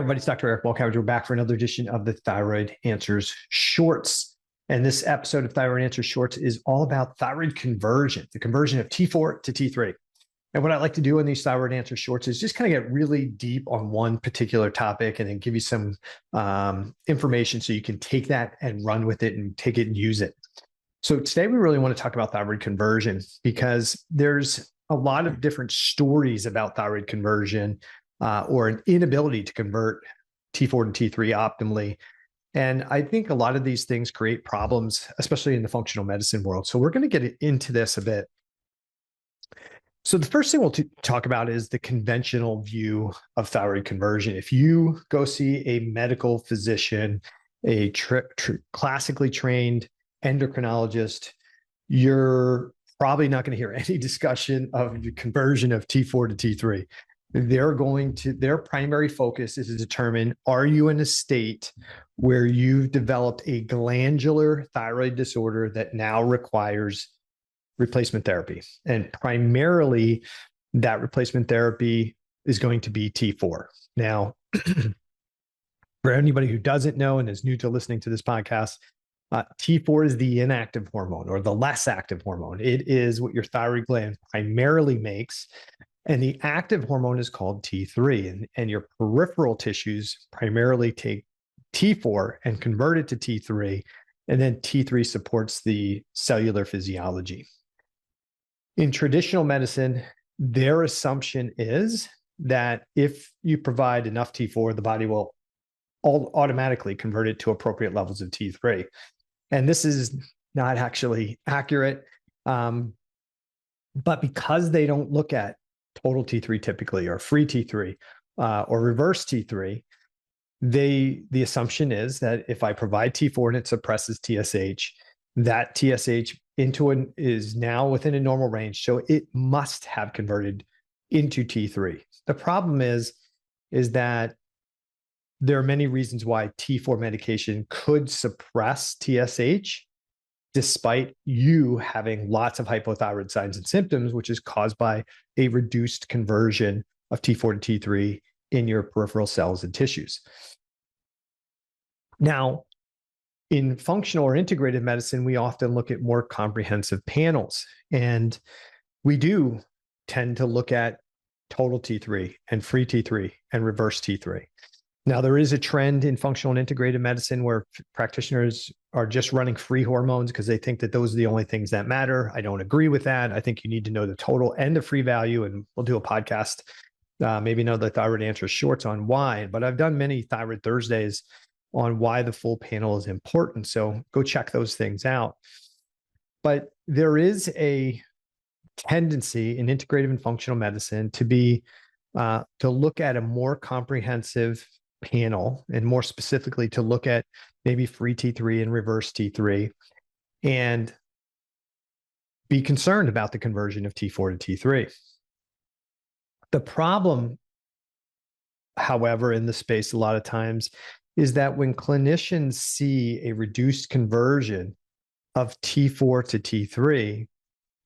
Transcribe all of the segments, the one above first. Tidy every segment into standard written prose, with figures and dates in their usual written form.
Everybody, it's Dr. Eric Balcavage. We're back for another edition of the Thyroid Answers Shorts. And this episode of Thyroid Answers Shorts is all about thyroid conversion, the conversion of T4 to T3. And what I like to do in these Thyroid Answers Shorts is just kind of get really deep on one particular topic and then give you some information so you can take that and run with it and take it and use it. So today we really want to talk about thyroid conversion because there's a lot of different stories about thyroid conversion or an inability to convert T4 to T3 optimally. And I think a lot of these things create problems, especially in the functional medicine world. So we're going to get into this a bit. So the first thing we'll talk about is the conventional view of thyroid conversion. If you go see a medical physician, a classically trained endocrinologist, you're probably not going to hear any discussion of the conversion of T4 to T3. Their primary focus is to determine, are you in a state where you've developed a glandular thyroid disorder that now requires replacement therapy? And primarily that replacement therapy is going to be T4. Now, for anybody who doesn't know and is new to listening to this podcast, T4 is the inactive hormone or the less active hormone. It is what your thyroid gland primarily makes. And the active hormone is called T3, and your peripheral tissues primarily take T4 and convert it to T3, and then T3 supports the cellular physiology. In traditional medicine, their assumption is that if you provide enough T4, the body will automatically convert it to appropriate levels of T3. And this is not actually accurate, but because they don't look at total T3 typically, or free T3, or reverse T3, the assumption is that if I provide T4 and it suppresses TSH, that TSH is now within a normal range, so it must have converted into T3. The problem is that there are many reasons why T4 medication could suppress TSH, despite you having lots of hypothyroid signs and symptoms, which is caused by a reduced conversion of T4 to T3 in your peripheral cells and tissues. Now, in functional or integrated medicine, we often look at more comprehensive panels, and we do tend to look at total T3 and free T3 and reverse T3. Now, there is a trend in functional and integrated medicine where practitioners are just running free hormones because they think that those are the only things that matter. I don't agree with that. I think you need to know the total and the free value, and we'll do a podcast, maybe another Thyroid Answers Shorts on why. But I've done many Thyroid Thursdays on why the full panel is important. So go check those things out. But there is a tendency in integrative and functional medicine to look at a more comprehensive panel, and more specifically to look at maybe free T3 and reverse T3 and be concerned about the conversion of T4 to T3. The problem, however, in the space a lot of times is that when clinicians see a reduced conversion of T4 to T3,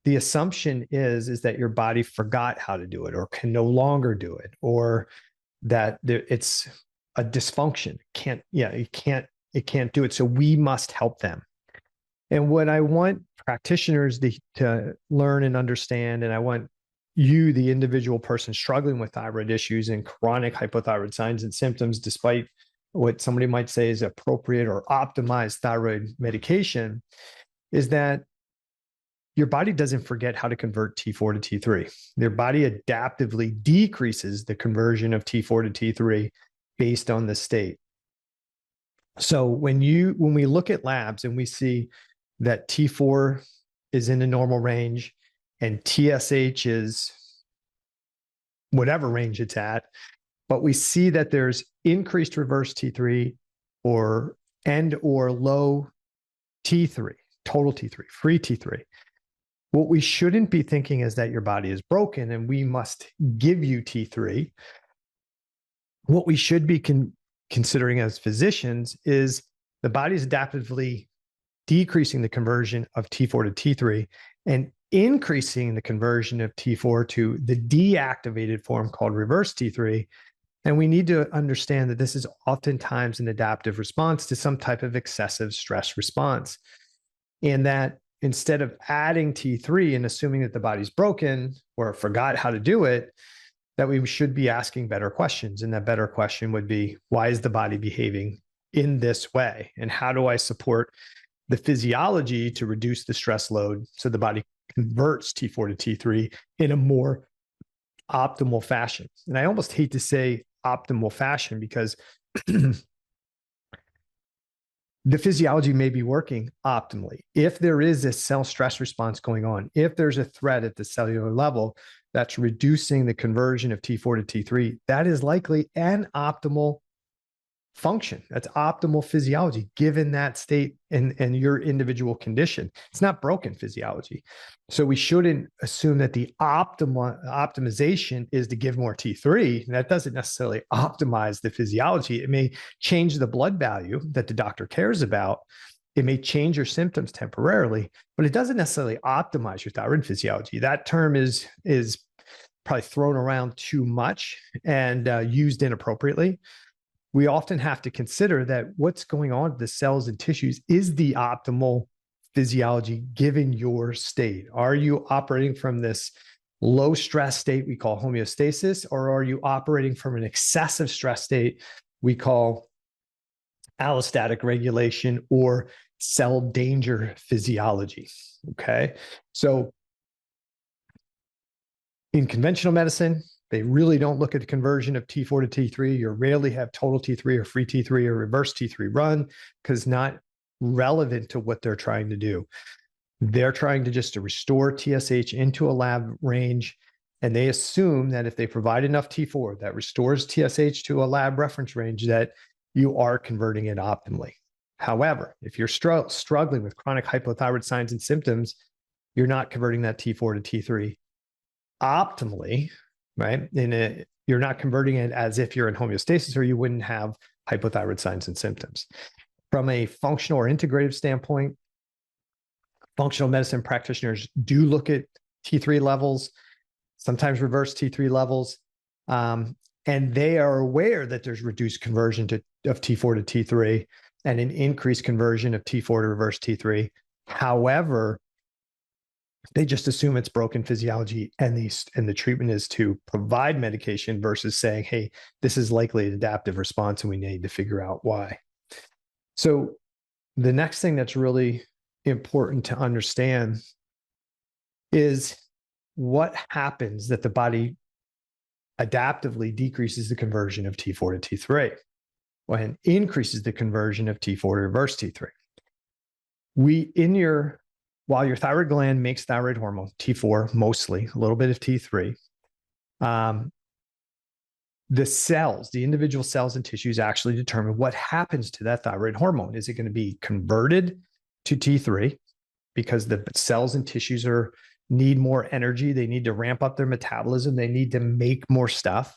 the assumption is that your body forgot how to do it or can no longer do it, or that it's a dysfunction. It can't do it. So we must help them. And what I want practitioners to learn and understand, and I want you, the individual person struggling with thyroid issues and chronic hypothyroid signs and symptoms, despite what somebody might say is appropriate or optimized thyroid medication, is that your body doesn't forget how to convert T4 to T3. Your body adaptively decreases the conversion of T4 to T3 based on the state. So when we look at labs and we see that T4 is in the normal range and TSH is whatever range it's at, but we see that there's increased reverse T3 or low T3, total T3, free T3. What we shouldn't be thinking is that your body is broken and we must give you T3. What we should be considering as physicians is the body's adaptively decreasing the conversion of T4 to T3 and increasing the conversion of T4 to the deactivated form called reverse T3 And we need to understand that this is oftentimes an adaptive response to some type of excessive stress response. And that instead of adding T3 and assuming that the body's broken or forgot how to do it, that we should be asking better questions. And that better question would be, why is the body behaving in this way? And how do I support the physiology to reduce the stress load so the body converts T4 to T3 in a more optimal fashion? And I almost hate to say optimal fashion because the physiology may be working optimally. If there is a cell stress response going on, if there's a threat at the cellular level that's reducing the conversion of T4 to T3, that is likely an optimal function. That's optimal physiology given that state and your individual condition. It's not broken physiology. So we shouldn't assume that the optimization is to give more T3. That doesn't necessarily optimize the physiology. It may change the blood value that the doctor cares about. It may change your symptoms temporarily, but it doesn't necessarily optimize your thyroid physiology. That term is probably thrown around too much and used inappropriately. We often have to consider that what's going on with the cells and tissues is the optimal physiology given your state. Are you operating from this low stress state we call homeostasis, or are you operating from an excessive stress state we call allostatic regulation or cell danger physiology? Okay. So in conventional medicine, they really don't look at the conversion of T4 to T3. You rarely have total T3 or free T3 or reverse T3 run because not relevant to what they're trying to do. They're trying to just to restore TSH into a lab range. And they assume that if they provide enough T4 that restores TSH to a lab reference range, that you are converting it optimally. However, if you're struggling with chronic hypothyroid signs and symptoms, you're not converting that T4 to T3 optimally, right? You're not converting it as if you're in homeostasis, or you wouldn't have hypothyroid signs and symptoms. From a functional or integrative standpoint, functional medicine practitioners do look at T3 levels, sometimes reverse T3 levels, and they are aware that there's reduced conversion of T4 to T3 and an increased conversion of T4 to reverse T3. However, they just assume it's broken physiology, and the treatment is to provide medication versus saying, hey, this is likely an adaptive response and we need to figure out why. So the next thing that's really important to understand is what happens that the body adaptively decreases the conversion of T4 to T3 and increases the conversion of T4 to reverse T3. While your thyroid gland makes thyroid hormone, T4 mostly, a little bit of T3, the cells, the individual cells and tissues actually determine what happens to that thyroid hormone. Is it going to be converted to T3 because the cells and tissues need more energy? They need to ramp up their metabolism. They need to make more stuff.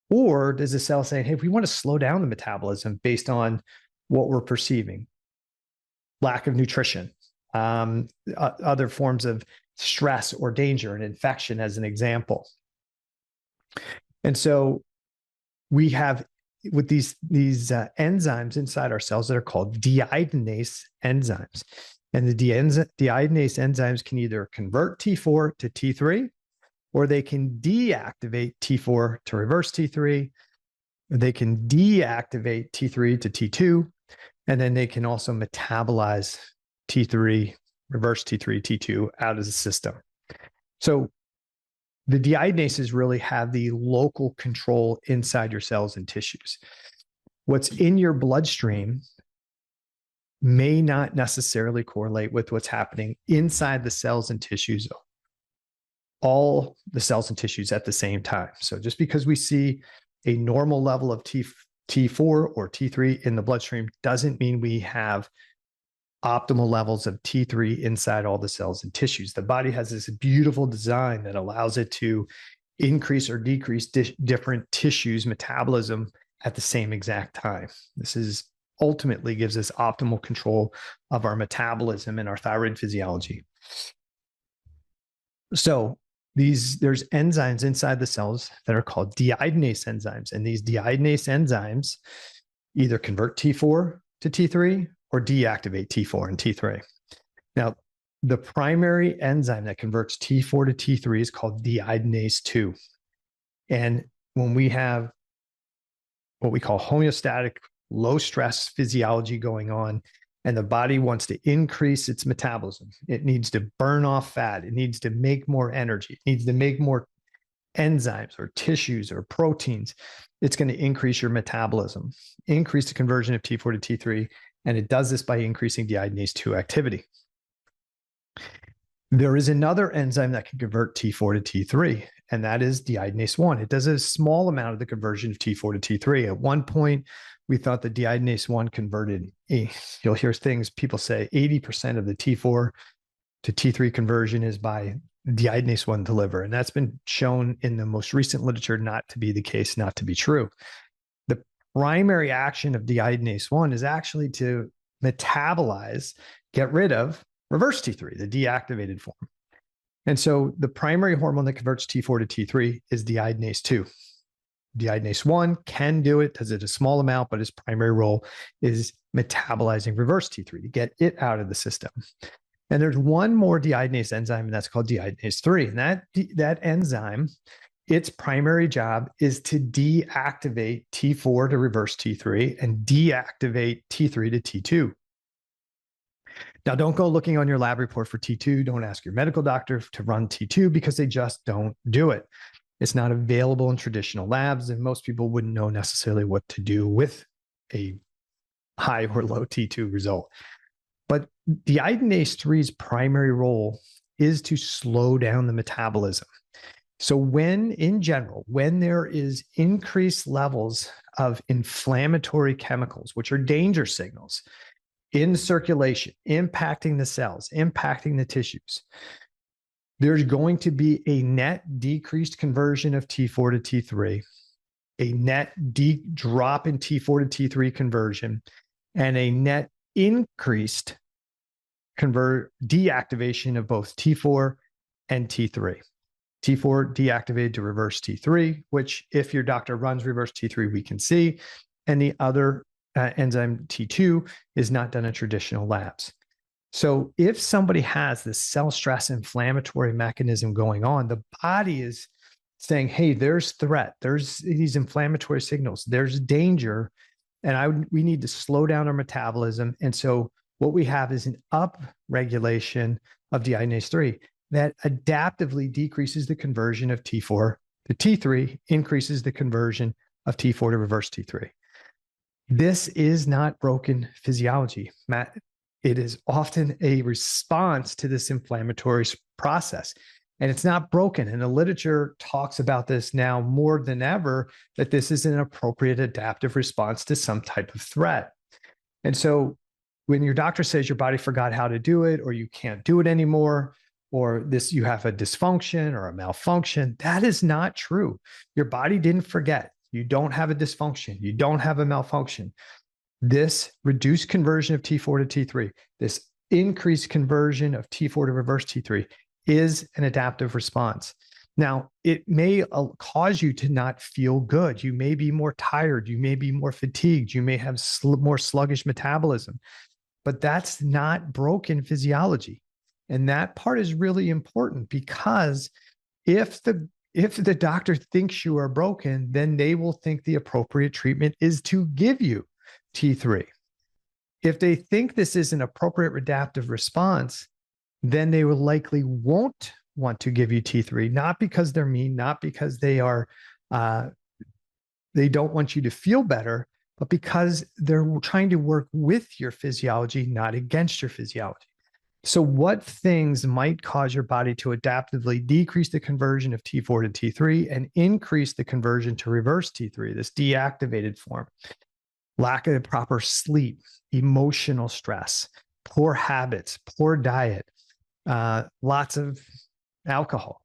Or does the cell say, hey, we want to slow down the metabolism based on what we're perceiving? Lack of nutrition, other forms of stress or danger, and infection as an example. And so we have with these enzymes inside our cells that are called deiodinase enzymes. And the deiodinase enzymes can either convert T4 to T3, or they can deactivate T4 to reverse T3. They can deactivate T3 to T2, and then they can also metabolize T3, reverse T3, T2 out of the system. So the deiodinases really have the local control inside your cells and tissues. What's in your bloodstream may not necessarily correlate with what's happening inside the cells and tissues, all the cells and tissues at the same time. So just because we see a normal level of T4 or T3 in the bloodstream doesn't mean we have optimal levels of T3 inside all the cells and tissues. The body has this beautiful design that allows it to increase or decrease different tissues' metabolism at the same exact time. This is ultimately gives us optimal control of our metabolism and our thyroid physiology. So there's enzymes inside the cells that are called deiodinase enzymes. And these deiodinase enzymes either convert T4 to T3 or deactivate T4 and T3. Now, the primary enzyme that converts T4 to T3 is called deiodinase 2. And when we have what we call homeostatic low stress physiology going on, and the body wants to increase its metabolism, it needs to burn off fat, it needs to make more energy, it needs to make more enzymes or tissues or proteins, it's going to increase your metabolism, increase the conversion of T4 to T3, and it does this by increasing deiodinase 2 activity. There is another enzyme that can convert T4 to T3, and that is deiodinase 1. It does a small amount of the conversion of T4 to T3. At one point, we thought that deiodinase 1 converted, you'll hear things, people say 80% of the T4 to T3 conversion is by deiodinase 1 to liver. And that's been shown in the most recent literature not to be the case, not to be true. The primary action of deiodinase 1 is actually to metabolize, get rid of reverse T3, the deactivated form. And so the primary hormone that converts T4 to T3 is deiodinase 2. Deiodinase 1 can do it, does it a small amount, but its primary role is metabolizing reverse T3 to get it out of the system. And there's one more deiodinase enzyme, and that's called deiodinase 3. And that enzyme, its primary job is to deactivate T4 to reverse T3 and deactivate T3 to T2. Now, don't go looking on your lab report for T2. Don't ask your medical doctor to run T2 because they just don't do it. It's not available in traditional labs, and most people wouldn't know necessarily what to do with a high or low T2 result. But deiodinase 3's primary role is to slow down the metabolism. So in general, when there is increased levels of inflammatory chemicals, which are danger signals, in circulation, impacting the cells, impacting the tissues, there's going to be a net decreased conversion of T4 to T3, a net drop in T4 to T3 conversion, and a net increased deactivation of both T4 and T3. T4 deactivated to reverse T3, which if your doctor runs reverse T3, we can see, and the other enzyme T2 is not done in traditional labs. So if somebody has this cell stress inflammatory mechanism going on, the body is saying, hey, there's threat, there's these inflammatory signals, there's danger, and we need to slow down our metabolism. And so what we have is an upregulation of deiodinase 3 that adaptively decreases the conversion of T4 to T3, increases the conversion of T4 to reverse T3. This is not broken physiology, Matt. It is often a response to this inflammatory process, and it's not broken. And the literature talks about this now more than ever, that this is an appropriate adaptive response to some type of threat. And so when your doctor says your body forgot how to do it, or you can't do it anymore, or you have a dysfunction or a malfunction, that is not true. Your body didn't forget. You don't have a dysfunction. You don't have a malfunction. This reduced conversion of T4 to T3, this increased conversion of T4 to reverse T3 is an adaptive response. Now, it may cause you to not feel good. You may be more tired. You may be more fatigued. You may have more sluggish metabolism, but that's not broken physiology. And that part is really important, because if the doctor thinks you are broken, then they will think the appropriate treatment is to give you T3. If they think this is an appropriate adaptive response, then they will likely won't want to give you T3, not because they're mean, not because they don't want you to feel better, but because they're trying to work with your physiology, not against your physiology. So what things might cause your body to adaptively decrease the conversion of T4 to T3 and increase the conversion to reverse T3, this deactivated form? Lack of proper sleep, emotional stress, poor habits, poor diet, lots of alcohol,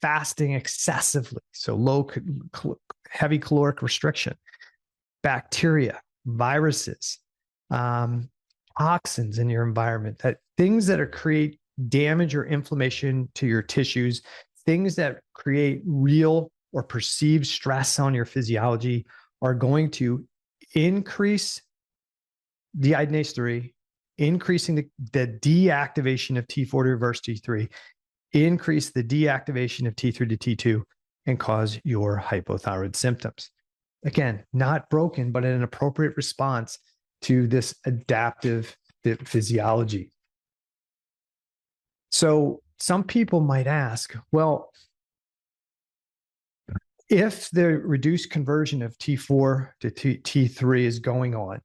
fasting excessively, so heavy caloric restriction, bacteria, viruses, toxins in your environment, that things that create damage or inflammation to your tissues, things that create real or perceived stress on your physiology are going to increase deiodinase 3, increasing the deactivation of T4 to reverse T3, increase the deactivation of T3 to T2, and cause your hypothyroid symptoms. Again, not broken, but an appropriate response to this adaptive physiology. So some people might ask, well, if the reduced conversion of T4 to T3 is going on,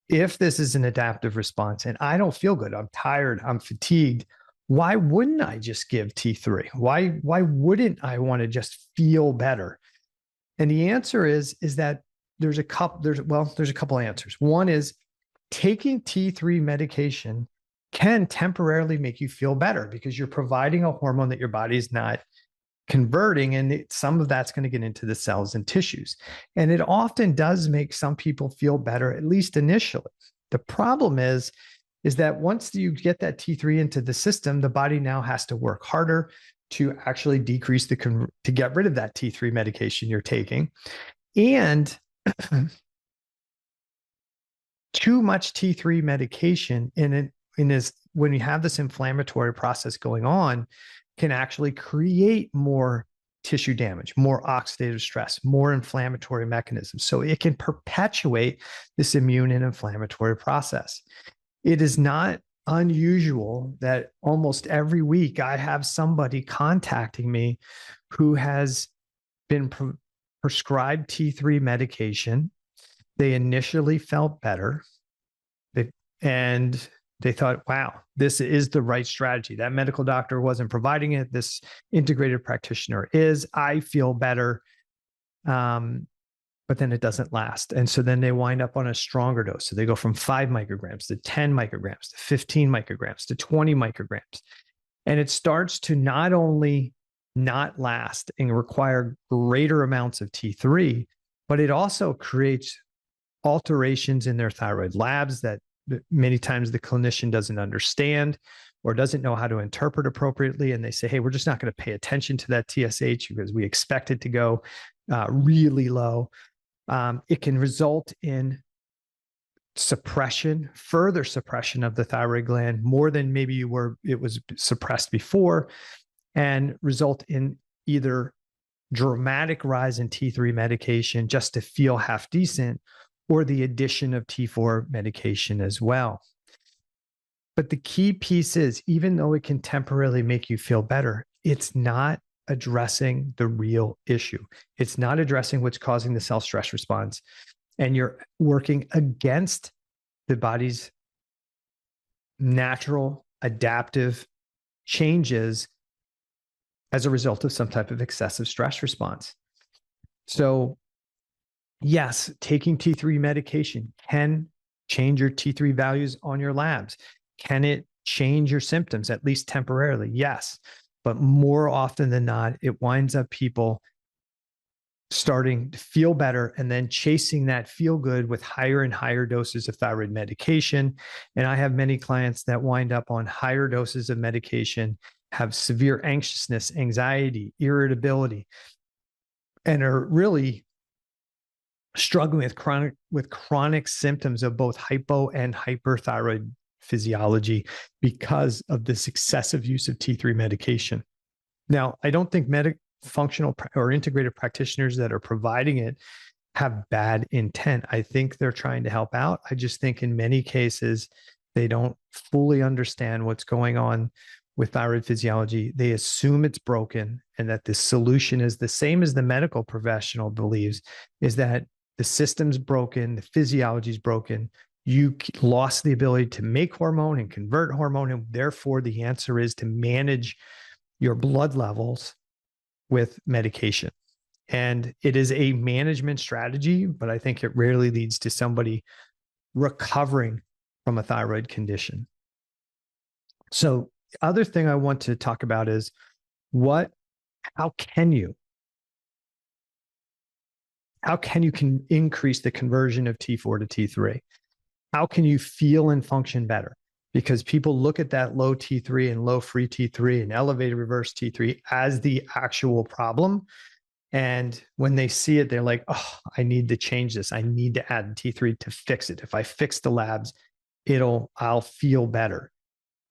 if this is an adaptive response and I don't feel good, I'm tired, I'm fatigued, why wouldn't I just give T3? Why wouldn't I want to just feel better? And the answer is that there's a couple answers. One is taking T3 medication can temporarily make you feel better because you're providing a hormone that your body's not converting, and some of that's going to get into the cells and tissues. And it often does make some people feel better, at least initially. The problem is that once you get that T3 into the system, the body now has to work harder to actually decrease to get rid of that T3 medication you're taking. And too much T3 medication when you have this inflammatory process going on, can actually create more tissue damage, more oxidative stress, more inflammatory mechanisms. So it can perpetuate this immune and inflammatory process. It is not unusual that almost every week I have somebody contacting me who has been prescribed T3 medication. They initially felt better, and they thought, wow, this is the right strategy. That medical doctor wasn't providing it. This integrated practitioner is. I feel better. But then it doesn't last. And so then they wind up on a stronger dose. So they go from 5 micrograms to 10 micrograms to 15 micrograms to 20 micrograms. And it starts to not only not last and require greater amounts of T3, but it also creates alterations in their thyroid labs that many times the clinician doesn't understand or doesn't know how to interpret appropriately. And they say, hey, we're just not going to pay attention to that TSH because we expect it to go really low. It can result in further suppression of the thyroid gland, more than maybe it was suppressed before, and result in either dramatic rise in T3 medication just to feel half decent, or the addition of T4 medication as well. But the key piece is, even though it can temporarily make you feel better, it's not addressing the real issue. It's not addressing what's causing the cell stress response. And you're working against the body's natural adaptive changes as a result of some type of excessive stress response. So yes, taking T3 medication can change your T3 values on your labs. Can it change your symptoms, at least temporarily? Yes. But more often than not, it winds up people starting to feel better and then chasing that feel good with higher and higher doses of thyroid medication. And I have many clients that wind up on higher doses of medication, have severe anxiousness, anxiety, irritability, and are really struggling with chronic symptoms of both hypo and hyperthyroid physiology because of this excessive use of T3 medication. Now, I don't think functional or integrated practitioners that are providing it have bad intent. I think they're trying to help out. I just think in many cases, they don't fully understand what's going on with thyroid physiology. They assume it's broken and that the solution is the same as the medical professional believes, is that the system's broken, the physiology is broken. You lost the ability to make hormone and convert hormone. And therefore, the answer is to manage your blood levels with medication. And it is a management strategy, but I think it rarely leads to somebody recovering from a thyroid condition. So the other thing I want to talk about is how can you increase the conversion of T4 to T3? How can you feel and function better? because people look at that low T3 and low free T3 and elevated reverse T3 as the actual problem. And when they see it, they're like, oh, I need to change this. I need to add T3 to fix it. If I fix the labs, I'll feel better.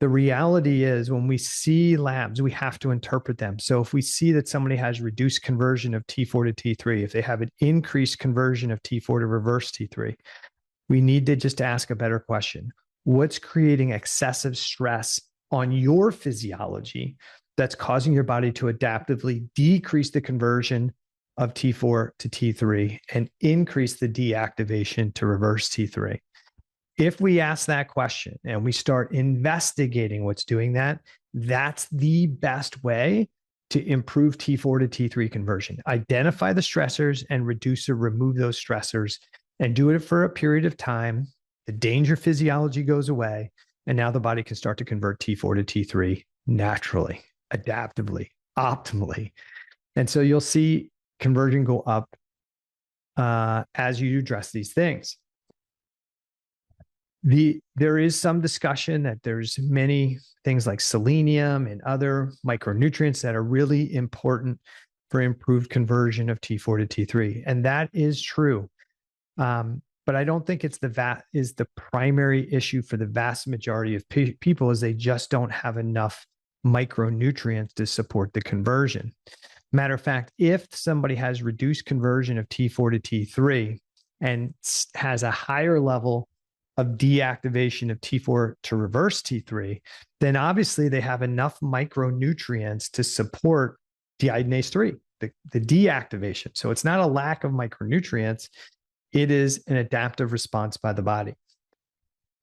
The reality is when we see labs, we have to interpret them. So if we see that somebody has reduced conversion of T4 to T3, if they have an increased conversion of T4 to reverse T3, we need to just ask a better question. What's creating excessive stress on your physiology that's causing your body to adaptively decrease the conversion of T4 to T3 and increase the deactivation to reverse T3? If we ask that question and we start investigating what's doing that, that's the best way to improve T4 to T3 conversion. Identify the stressors and reduce or remove those stressors and do it for a period of time. The danger physiology goes away, and now the body can start to convert T4 to T3 naturally, adaptively, optimally. And so you'll see conversion go up as you address these things. There is some discussion that there's many things like selenium and other micronutrients that are really important for improved conversion of T4 to T3. And that is true. But I don't think it's the primary issue for the vast majority of people is they just don't have enough micronutrients to support the conversion. Matter of fact, if somebody has reduced conversion of T4 to T3 and has a higher level of deactivation of T4 to reverse T3, then obviously they have enough micronutrients to support deiodinase 3, the deactivation. So it's not a lack of micronutrients. It is an adaptive response by the body.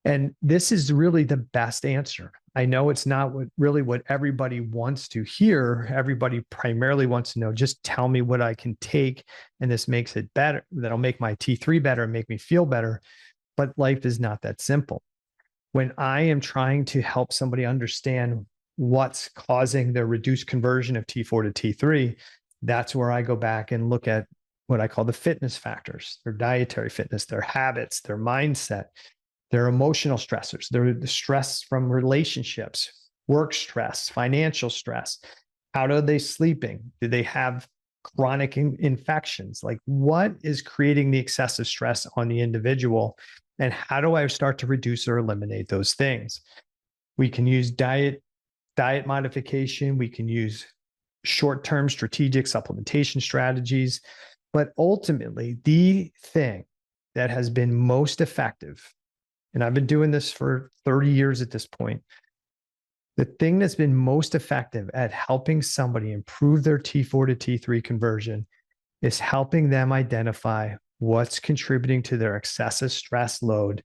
And this is really the best answer. I know it's not what everybody wants to hear. Everybody primarily wants to know, just tell me what I can take, and this makes it better. That'll make my T3 better and make me feel better. But life is not that simple. When I am trying to help somebody understand what's causing their reduced conversion of T4 to T3, that's where I go back and look at what I call the fitness factors, their dietary fitness, their habits, their mindset, their emotional stressors, the stress from relationships, work stress, financial stress. How are they sleeping? Do they have chronic infections? Like, what is creating the excessive stress on the individual? And how do I start to reduce or eliminate those things? We can use diet modification. We can use short-term strategic supplementation strategies. But ultimately, the thing that has been most effective, and I've been doing this for 30 years at this point, the thing that's been most effective at helping somebody improve their T4 to T3 conversion is helping them identify what's contributing to their excessive stress load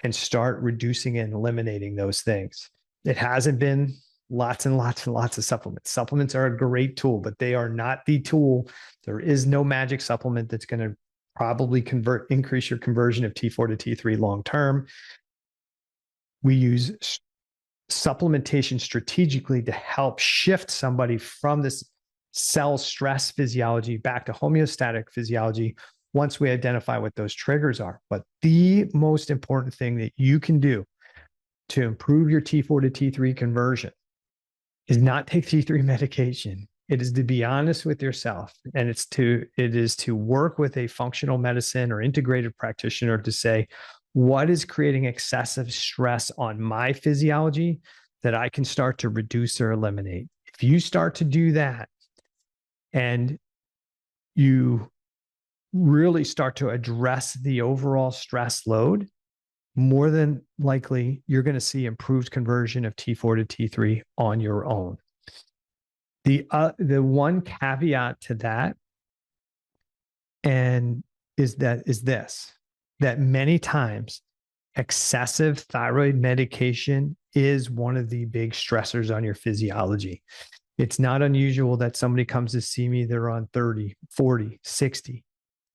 and start reducing and eliminating those things. It hasn't been lots and lots and lots of supplements. Supplements are a great tool, but they are not the tool. There is no magic supplement that's going to probably increase your conversion of T4 to T3 long-term. We use supplementation strategically to help shift somebody from this cell stress physiology back to homeostatic physiology once we identify what those triggers are. But the most important thing that you can do to improve your T4 to T3 conversion is not take T3 medication. It is to be honest with yourself, and it is to work with a functional medicine or integrated practitioner to say, what is creating excessive stress on my physiology that I can start to reduce or eliminate? If you start to do that and you really start to address the overall stress load, more than likely, you're going to see improved conversion of T4 to T3 on your own. The one caveat to that is that many times excessive thyroid medication is one of the big stressors on your physiology. It's not unusual that somebody comes to see me, they're on 30, 40, 60,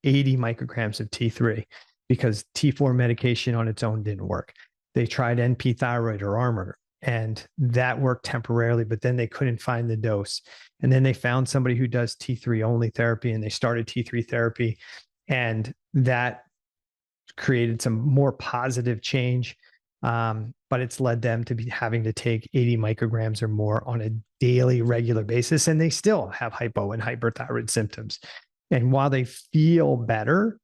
80 micrograms of T3 because T4 medication on its own didn't work. They tried NP thyroid or Armour, and that worked temporarily, but then they couldn't find the dose. And then they found somebody who does T3 only therapy, and they started T3 therapy, and that created some more positive change. But it's led them to be having to take 80 micrograms or more on a daily, regular basis, and they still have hypo and hyperthyroid symptoms. And while they feel better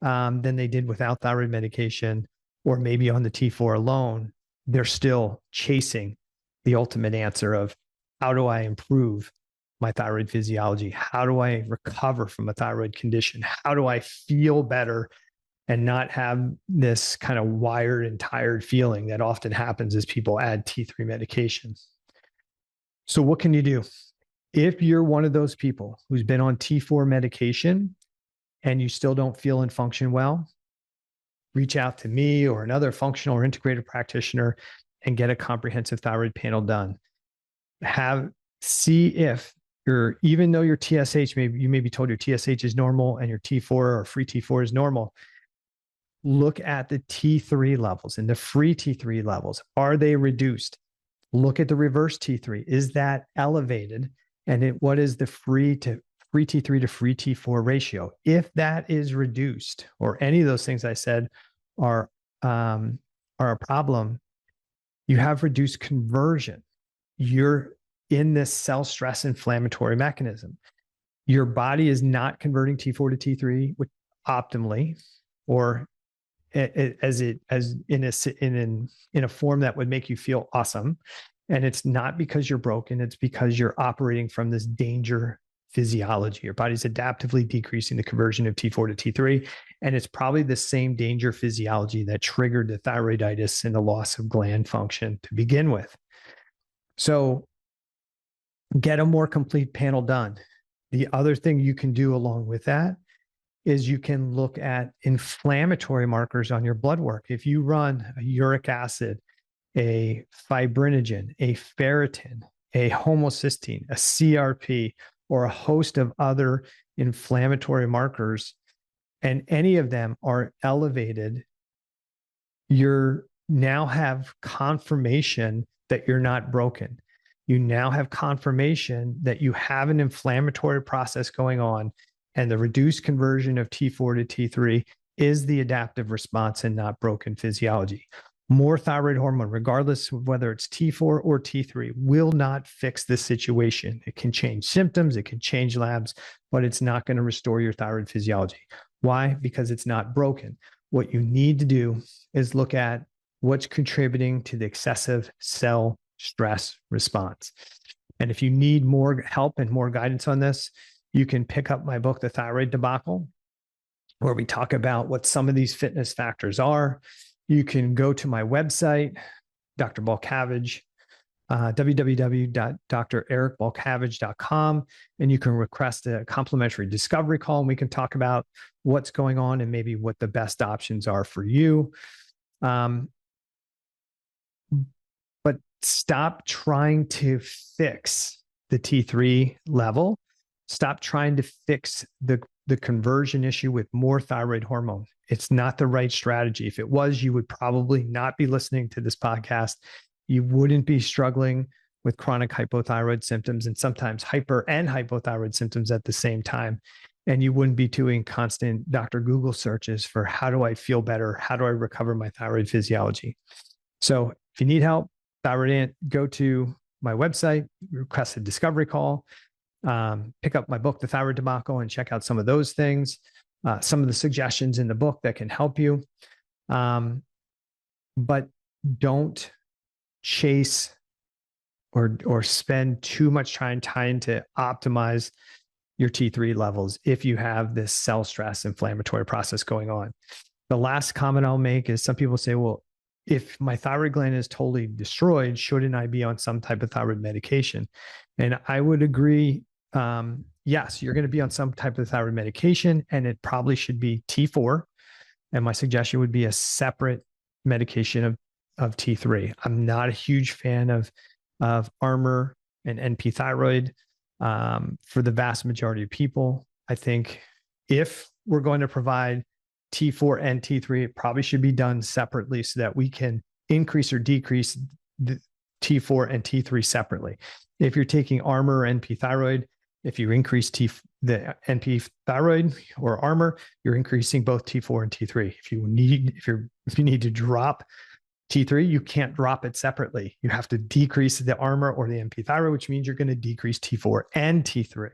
than they did without thyroid medication, or maybe on the T4 alone, they're still chasing the ultimate answer of, how do I improve my thyroid physiology? How do I recover from a thyroid condition? How do I feel better and not have this kind of wired and tired feeling that often happens as people add T3 medication? So what can you do? If you're one of those people who's been on T4 medication and you still don't feel and function well, reach out to me or another functional or integrated practitioner and get a comprehensive thyroid panel done. See if even though your TSH, you may be told your TSH is normal and your T4 or free T4 is normal, look at the T3 levels and the free T3 levels. Are they reduced? Look at the reverse T3. Is that elevated? And what is the free T3 to free T4 ratio? If that is reduced, or any of those things I said are a problem, you have reduced conversion. You're in this cell stress inflammatory mechanism. Your body is not converting T4 to T3 optimally, or as in a form that would make you feel awesome. And it's not because you're broken, it's because you're operating from this danger physiology. Your body's adaptively decreasing the conversion of T4 to T3. And it's probably the same danger physiology that triggered the thyroiditis and the loss of gland function to begin with. So get a more complete panel done. The other thing you can do along with that is you can look at inflammatory markers on your blood work. If you run a uric acid, a fibrinogen, a ferritin, a homocysteine, a CRP, or a host of other inflammatory markers, and any of them are elevated, you now have confirmation that you're not broken. You now have confirmation that you have an inflammatory process going on, and the reduced conversion of T4 to T3 is the adaptive response and not broken physiology. More thyroid hormone, regardless of whether it's T4 or T3, will not fix this situation. It can change symptoms, it can change labs, but it's not going to restore your thyroid physiology. Why? Because it's not broken. What you need to do is look at what's contributing to the excessive cell stress response. And if you need more help and more guidance on this, you can pick up my book, The Thyroid Debacle, where we talk about what some of these fitness factors are. You can go to my website, Dr. Balcavage, www.drericbalcavage.com, and you can request a complimentary discovery call, and we can talk about what's going on and maybe what the best options are for you. But stop trying to fix the T3 level. Stop trying to fix the conversion issue with more thyroid hormone. It's not the right strategy. If it was, you would probably not be listening to this podcast. You wouldn't be struggling with chronic hypothyroid symptoms and sometimes hyper and hypothyroid symptoms at the same time. And you wouldn't be doing constant Dr. Google searches for how do I feel better? How do I recover my thyroid physiology? So if you need help, go to my website, request a discovery call, pick up my book, The Thyroid Debacle, and check out some of those things, some of the suggestions in the book that can help you. But don't chase or spend too much time trying to optimize your T3 levels if you have this cell stress inflammatory process going on. The last comment I'll make is some people say, well, if my thyroid gland is totally destroyed, shouldn't I be on some type of thyroid medication? And I would agree. Yes, you're going to be on some type of thyroid medication, and it probably should be T4. And my suggestion would be a separate medication of T3. I'm not a huge fan of Armour and NP thyroid for the vast majority of people. I think if we're going to provide T4 and T3, it probably should be done separately so that we can increase or decrease the T4 and T3 separately. If you're taking Armour or NP thyroid, if you increase the NP thyroid or Armour, you're increasing both T4 and T3. If you need to drop T3, you can't drop it separately. You have to decrease the ARMR or the MP thyroid, which means you're going to decrease T4 and T3.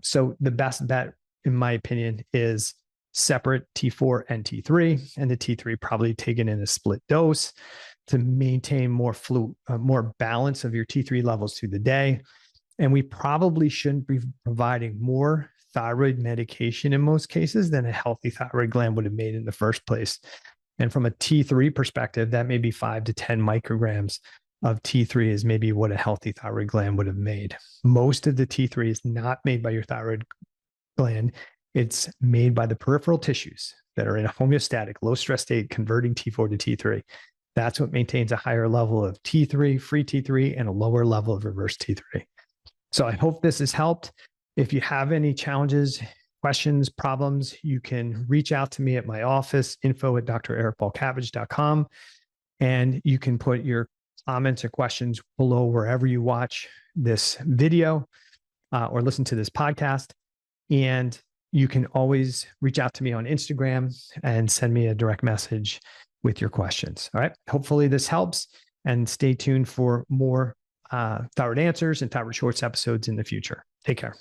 So the best bet, in my opinion, is separate T4 and T3, and the T3 probably taken in a split dose to maintain more balance of your T3 levels through the day. And we probably shouldn't be providing more thyroid medication in most cases than a healthy thyroid gland would have made in the first place. And from a T3 perspective, that may be 5 to 10 micrograms of T3 is maybe what a healthy thyroid gland would have made. Most of the T3 is not made by your thyroid gland. It's made by the peripheral tissues that are in a homeostatic, low stress state, converting T4 to T3. That's what maintains a higher level of T3, free T3, and a lower level of reverse T3. So I hope this has helped. If you have any challenges, questions, problems, you can reach out to me at my office, info@drericbalcavage.com. And you can put your comments or questions below wherever you watch this video or listen to this podcast. And you can always reach out to me on Instagram and send me a direct message with your questions. All right. Hopefully this helps, and stay tuned for more Thyroid Answers and Thyroid Shorts episodes in the future. Take care.